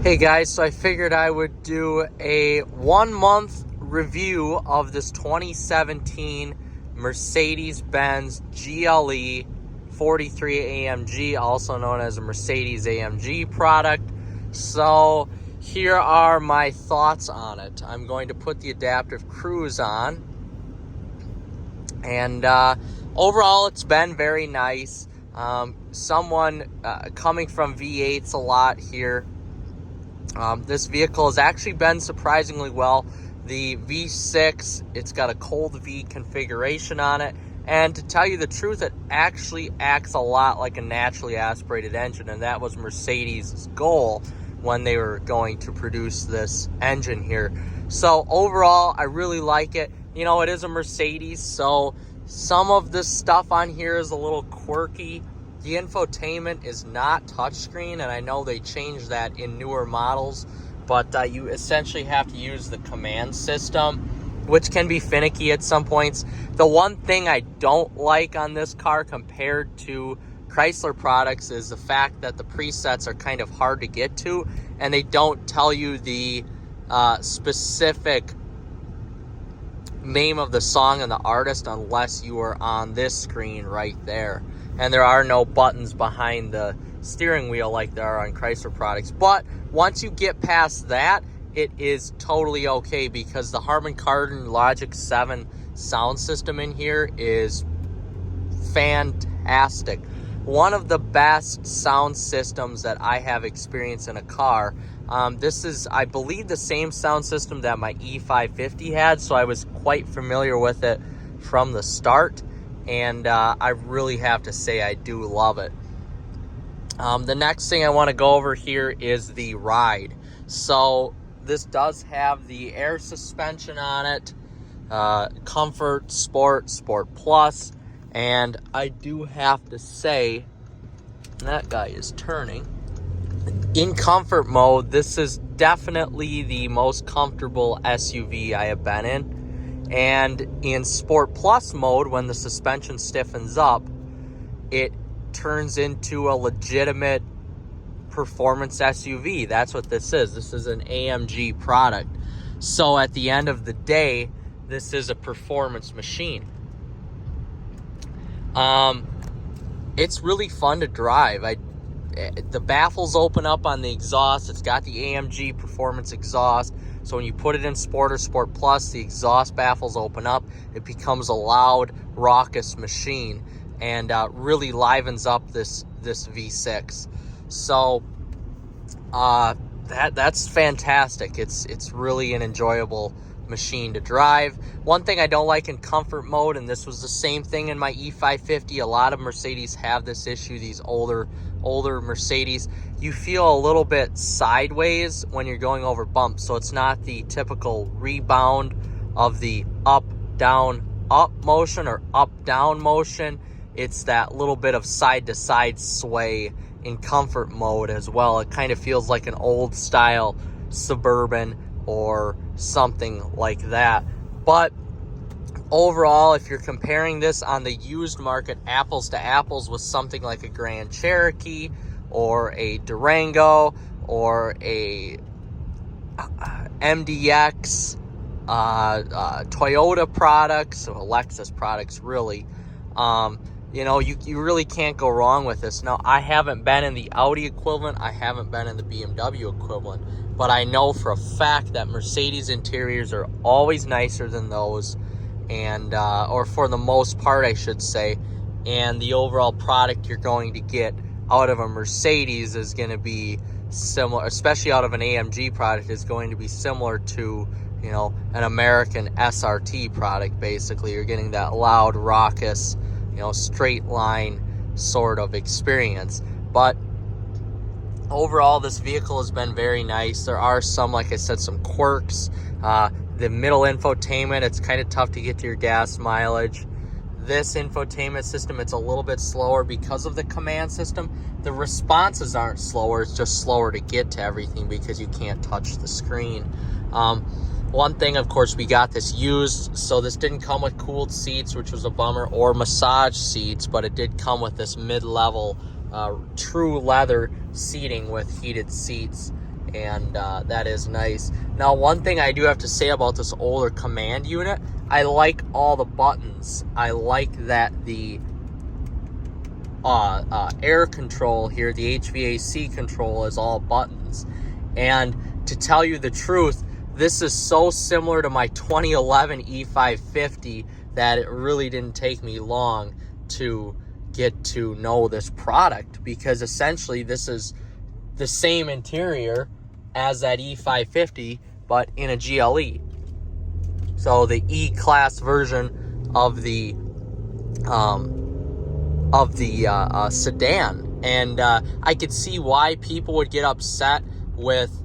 Hey guys, so I figured I would do a 1 month review of this 2017 Mercedes-Benz GLE 43 AMG, also known as a Mercedes AMG product. So here are my thoughts on it. I'm going to put the adaptive cruise on, and overall it's been very nice. Someone coming from V8s a lot here. This vehicle has actually been surprisingly well. The V6, it's got a cold V configuration on it. And to tell you the truth, it actually acts a lot like a naturally aspirated engine. And that was Mercedes' goal when they were going to produce this engine here. So overall, I really like it. You know, it is a Mercedes, so some of this stuff on here is a little quirky. The infotainment is not touchscreen, and I know they changed that in newer models, but you essentially have to use the command system, which can be finicky at some points. The one thing I don't like on this car compared to Chrysler products is the fact that the presets are kind of hard to get to, and they don't tell you the specific name of the song and the artist unless you are on this screen right there. And there are no buttons behind the steering wheel like there are on Chrysler products. But once you get past that, it is totally okay, because the Harman Kardon Logic 7 sound system in here is fantastic. One of the best sound systems that I have experienced in a car. This is, I believe, the same sound system that my E550 had, so I was quite familiar with it from the start. And I really have to say I do love it. The next thing I want to go over here is the ride. So this does have the air suspension on it, Comfort, Sport, Sport Plus, and I do have to say, that guy is turning. In comfort mode, this is definitely the most comfortable SUV I have been in. And in Sport Plus mode, when the suspension stiffens up, it turns into a legitimate performance SUV. That's what this is. This is an AMG product. So at the end of the day, this is a performance machine. It's really fun to drive. The baffles open up on the exhaust. It's got the AMG performance exhaust. So when you put it in Sport or Sport Plus, the exhaust baffles open up. It becomes a loud, raucous machine, and really livens up this V6. So that's fantastic. It's really an enjoyable machine to drive. One thing I don't like in comfort mode, and this was the same thing in my E550, a lot of Mercedes have this issue, these older Mercedes, you feel a little bit sideways when you're going over bumps. So it's not the typical rebound of the up down up motion or up down motion. It's that little bit of side to side sway in comfort mode as well. It kind of feels like an old style Suburban or something like that. But overall, if you're comparing this on the used market, apples to apples, with something like a Grand Cherokee or a Durango or a MDX, Toyota products, or Lexus products, really, you know, you really can't go wrong with this. Now, I haven't been in the Audi equivalent. I haven't been in the BMW equivalent. But I know for a fact that Mercedes interiors are always nicer than those. And or for the most part, I should say. And the overall product you're going to get out of a Mercedes is going to be similar, especially out of an AMG product, is going to be similar to, you know, an American SRT product. Basically, you're getting that loud, raucous, you know, straight line sort of experience. But overall, this vehicle has been very nice. There are some, like I said, some quirks. The middle infotainment, it's kind of tough to get to your gas mileage. This infotainment system, it's a little bit slower because of the command system. The responses aren't slower, it's just slower to get to everything because you can't touch the screen. One thing, of course, we got this used, so this didn't come with cooled seats, which was a bummer, or massage seats, but it did come with this mid-level true leather seating with heated seats. and that is nice. Now, one thing I do have to say about this older command unit, I like all the buttons. I like that the air control here, the HVAC control, is all buttons. And to tell you the truth, this is so similar to my 2011 E550 that it really didn't take me long to get to know this product, because essentially this is the same interior as that E550 but in a GLE. So the E-Class version of the sedan. And I could see why people would get upset with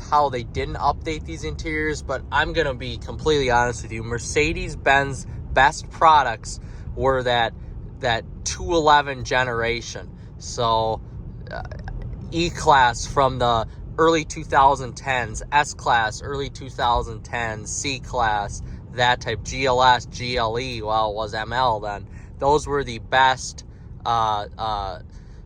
how they didn't update these interiors, but I'm gonna be completely honest with you. Mercedes-Benz best products were that 211 generation. So E-Class from the early 2010s, S-Class early 2010s, C-Class, that type, GLS, GLE, well, it was ML then. Those were the best,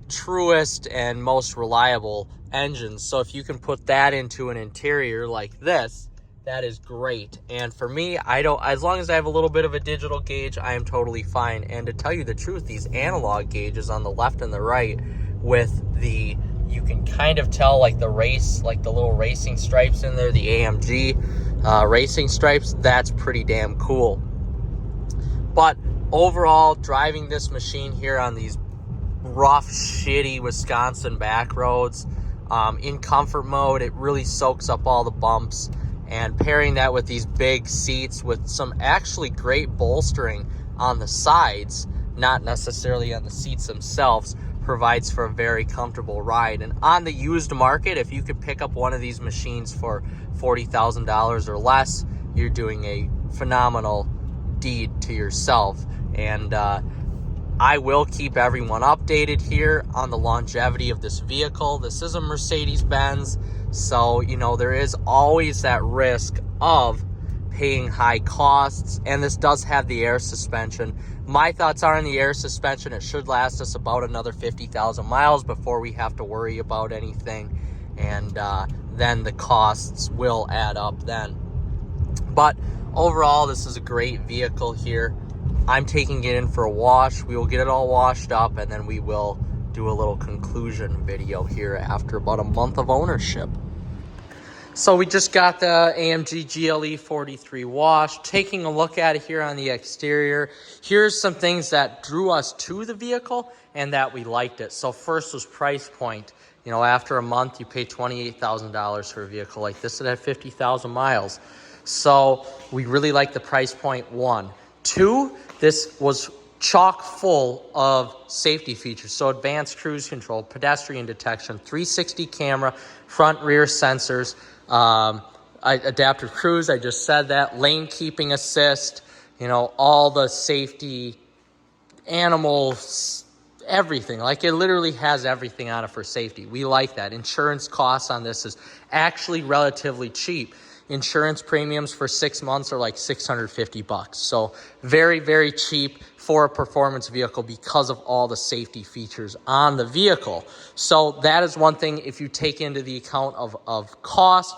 truest, and most reliable engines. So if you can put that into an interior like this, that is great. And for me, as long as I have a little bit of a digital gauge, I am totally fine. And to tell you the truth, these analog gauges on the left and the right, you can kind of tell like the little racing stripes in there, the AMG racing stripes, that's pretty damn cool. But overall, driving this machine here on these rough, shitty Wisconsin back roads, in comfort mode, it really soaks up all the bumps. And pairing that with these big seats with some actually great bolstering on the sides, not necessarily on the seats themselves, provides for a very comfortable ride. And on the used market, if you could pick up one of these machines for $40,000 or less, you're doing a phenomenal deed to yourself. And I will keep everyone updated here on the longevity of this vehicle. This is a Mercedes-Benz, so there is always that risk of paying high costs, and this does have the air suspension. My thoughts are on the air suspension, it should last us about another 50,000 miles before we have to worry about anything, and then the costs will add up then. But overall, this is a great vehicle here. I'm taking it in for a wash. We will get it all washed up, and then we will do a little conclusion video here after about a month of ownership. So we just got the AMG GLE 43 wash. Taking a look at it here on the exterior, here's some things that drew us to the vehicle and that we liked it. So first was price point. After a month, you pay $28,000 for a vehicle like this that had 50,000 miles. So we really like the price point, one. Two, this was chock full of safety features. So advanced cruise control, pedestrian detection, 360 camera, front rear sensors, adaptive cruise, I just said that, lane keeping assist, all the safety, animals, everything. Like, it literally has everything on it for safety. We like that. Insurance costs on this is actually relatively cheap. Insurance premiums for 6 months are like $650. So very, very cheap for a performance vehicle because of all the safety features on the vehicle. So that is one thing if you take into the account of cost,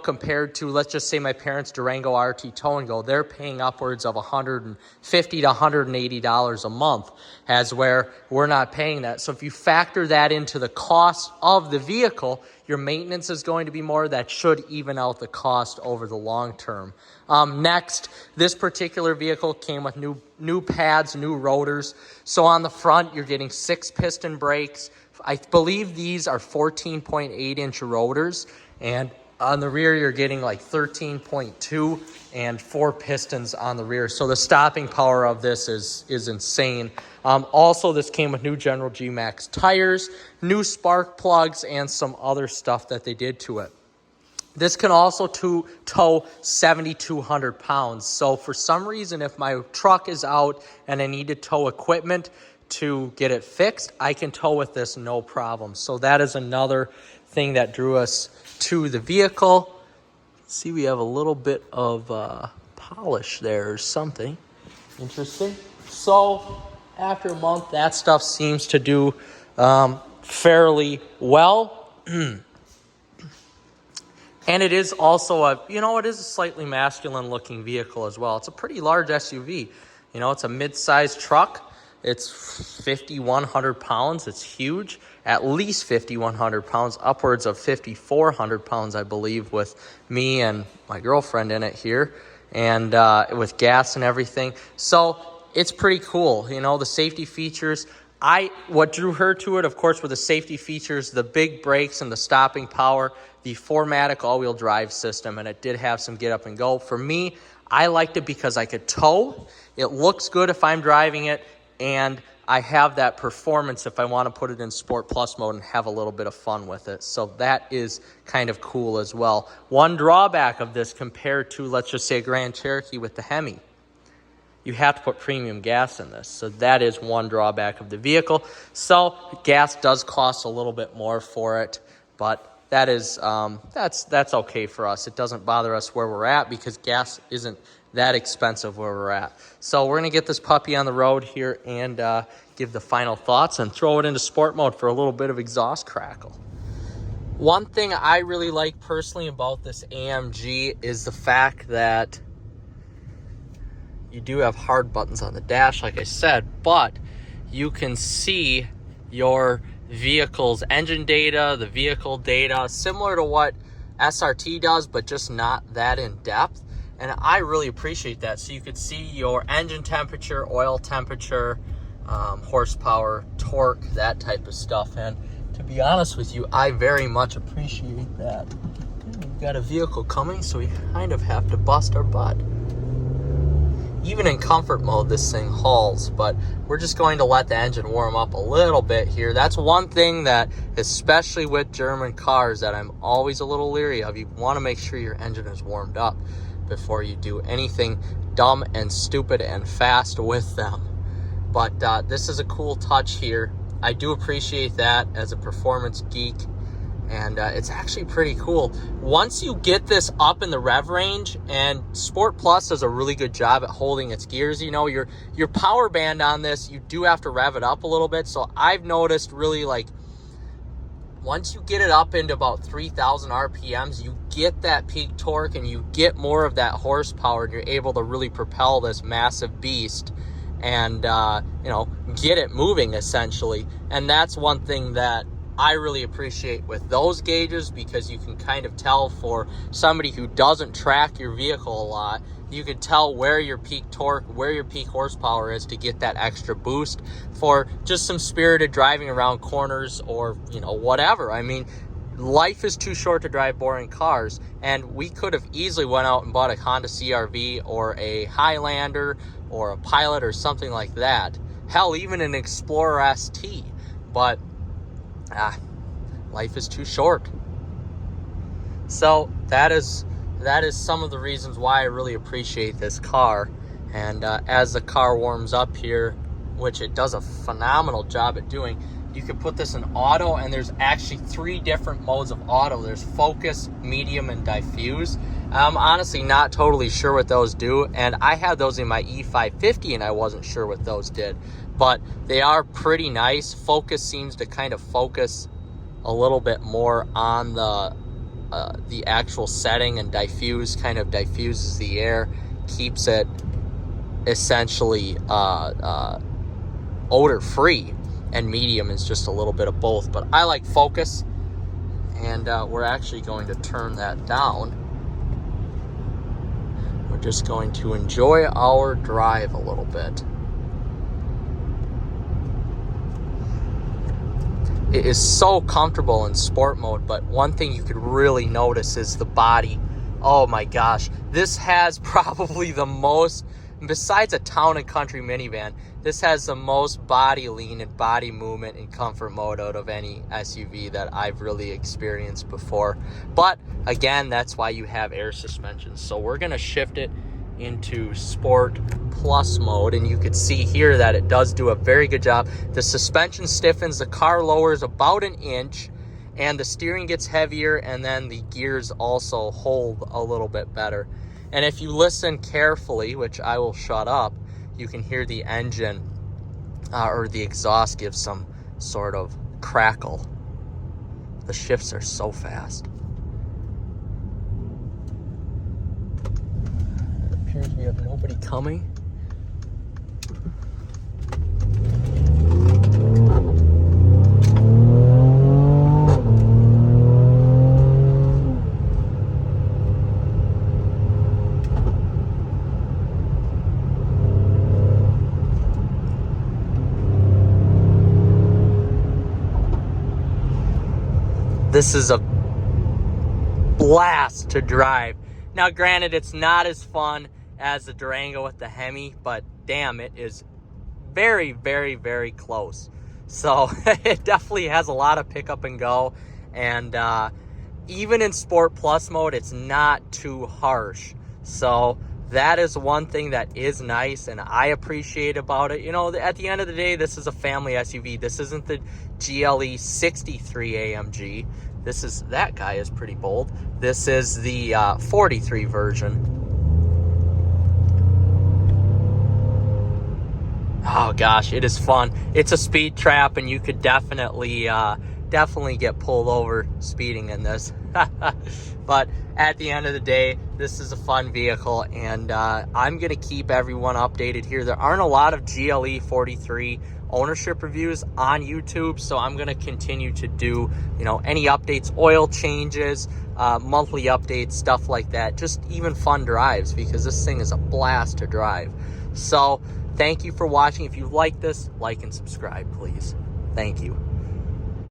compared to, let's just say my parents' Durango RT Tow and Go, they're paying upwards of $150 to $180 a month, as where we're not paying that. So if you factor that into the cost of the vehicle, your maintenance is going to be more. That should even out the cost over the long term. Next, this particular vehicle came with new pads, new rotors. So on the front, you're getting 6 piston brakes. I believe these are 14.8-inch rotors. And on the rear, you're getting like 13.2 and 4 pistons on the rear. So the stopping power of this is insane. Also, this came with new General G Max tires, new spark plugs, and some other stuff that they did to it. This can also tow 7,200 pounds. So for some reason, if my truck is out and I need to tow equipment to get it fixed, I can tow with this no problem. So that is another thing that drew us to the vehicle. See, we have a little bit of polish there or something. Interesting. So after a month, that stuff seems to do fairly well. And it is also it is a slightly masculine looking vehicle as well. It's a pretty large SUV. It's a mid-sized truck. It's 5,100 pounds. It's huge, at least 5,100 pounds, upwards of 5,400 pounds, I believe, with me and my girlfriend in it here, and with gas and everything. So it's pretty cool. The safety features. What drew her to it, of course, were the safety features, the big brakes and the stopping power, the 4MATIC all-wheel drive system, and it did have some get up and go. For me, I liked it because I could tow. It looks good if I'm driving it, and I have that performance if I want to put it in Sport Plus mode and have a little bit of fun with it. So that is kind of cool as well. One drawback of this compared to, let's just say, a Grand Cherokee with the Hemi, you have to put premium gas in this. So that is one drawback of the vehicle. So gas does cost a little bit more for it, but that is that's okay for us. It doesn't bother us where we're at because gas isn't that expensive where we're at. So we're going to get this puppy on the road here and give the final thoughts and throw it into sport mode for a little bit of exhaust crackle. One thing I really like personally about this AMG is the fact that you do have hard buttons on the dash, like I said, but you can see your vehicle's engine data, the vehicle data, similar to what SRT does, but just not that in depth. And I really appreciate that. So you could see your engine temperature, oil temperature, horsepower, torque, that type of stuff. And to be honest with you, I very much appreciate that. We've got a vehicle coming, so we kind of have to bust our butt. Even in comfort mode, this thing hauls, but we're just going to let the engine warm up a little bit here. That's one thing that, especially with German cars, that I'm always a little leery of. You want to make sure your engine is warmed up before you do anything dumb and stupid and fast with them. But this is a cool touch here. I do appreciate that as a performance geek. And it's actually pretty cool. Once you get this up in the rev range, and Sport Plus does a really good job at holding its gears, your power band on this, you do have to rev it up a little bit. So I've noticed really, like, once you get it up into about 3,000 RPMs, you get that peak torque and you get more of that horsepower, and you're able to really propel this massive beast and, get it moving essentially. And that's one thing that I really appreciate with those gauges, because you can kind of tell, for somebody who doesn't track your vehicle a lot, you can tell where your peak torque, where your peak horsepower is to get that extra boost for just some spirited driving around corners or, whatever. I mean, life is too short to drive boring cars, and we could have easily went out and bought a Honda CR-V or a Highlander or a Pilot or something like that. Hell, even an Explorer ST, but life is too short. So that is some of the reasons why I really appreciate this car. And as the car warms up here, which it does a phenomenal job at doing, you can put this in auto, and there's actually 3 different modes of auto. There's focus, medium, and diffuse. I'm honestly not totally sure what those do, and I had those in my E550 and I wasn't sure what those did, but they are pretty nice. Focus seems to kind of focus a little bit more on the actual setting, and diffuse kind of diffuses the air, keeps it essentially odor free, and medium is just a little bit of both. But I like focus, and we're actually going to turn that down. We're just going to enjoy our drive a little bit. It is so comfortable in sport mode, but one thing you could really notice is the body. Oh my gosh, this has probably the most, besides a town and country minivan, this has the most body lean and body movement in comfort mode out of any SUV that I've really experienced before. But again, that's why you have air suspension. So we're gonna shift it into Sport Plus mode, and you can see here that it does do a very good job. The suspension stiffens, the car lowers about an inch, and the steering gets heavier, and then the gears also hold a little bit better. And if you listen carefully, which I will shut up, you can hear the engine or the exhaust give some sort of crackle. The shifts are so fast. appears we have nobody coming. This is a blast to drive. Now, granted, it's not as fun as the Durango with the Hemi, but damn, it is very, very, very close. So it definitely has a lot of pickup and go. And even in Sport Plus mode, it's not too harsh. So that is one thing that is nice and I appreciate about it. You know, at the end of the day, this is a family SUV. This isn't the GLE 63 AMG. That guy is pretty bold. This is the 43 version. Oh gosh, it is fun. It's a speed trap, and you could definitely get pulled over speeding in this. But at the end of the day, this is a fun vehicle, and I'm gonna keep everyone updated here. There aren't a lot of GLE 43 ownership reviews on YouTube, so I'm gonna continue to do, you know, any updates, oil changes, monthly updates, stuff like that. Just even fun drives, because this thing is a blast to drive. So thank you for watching. If you like this, like and subscribe, please. Thank you.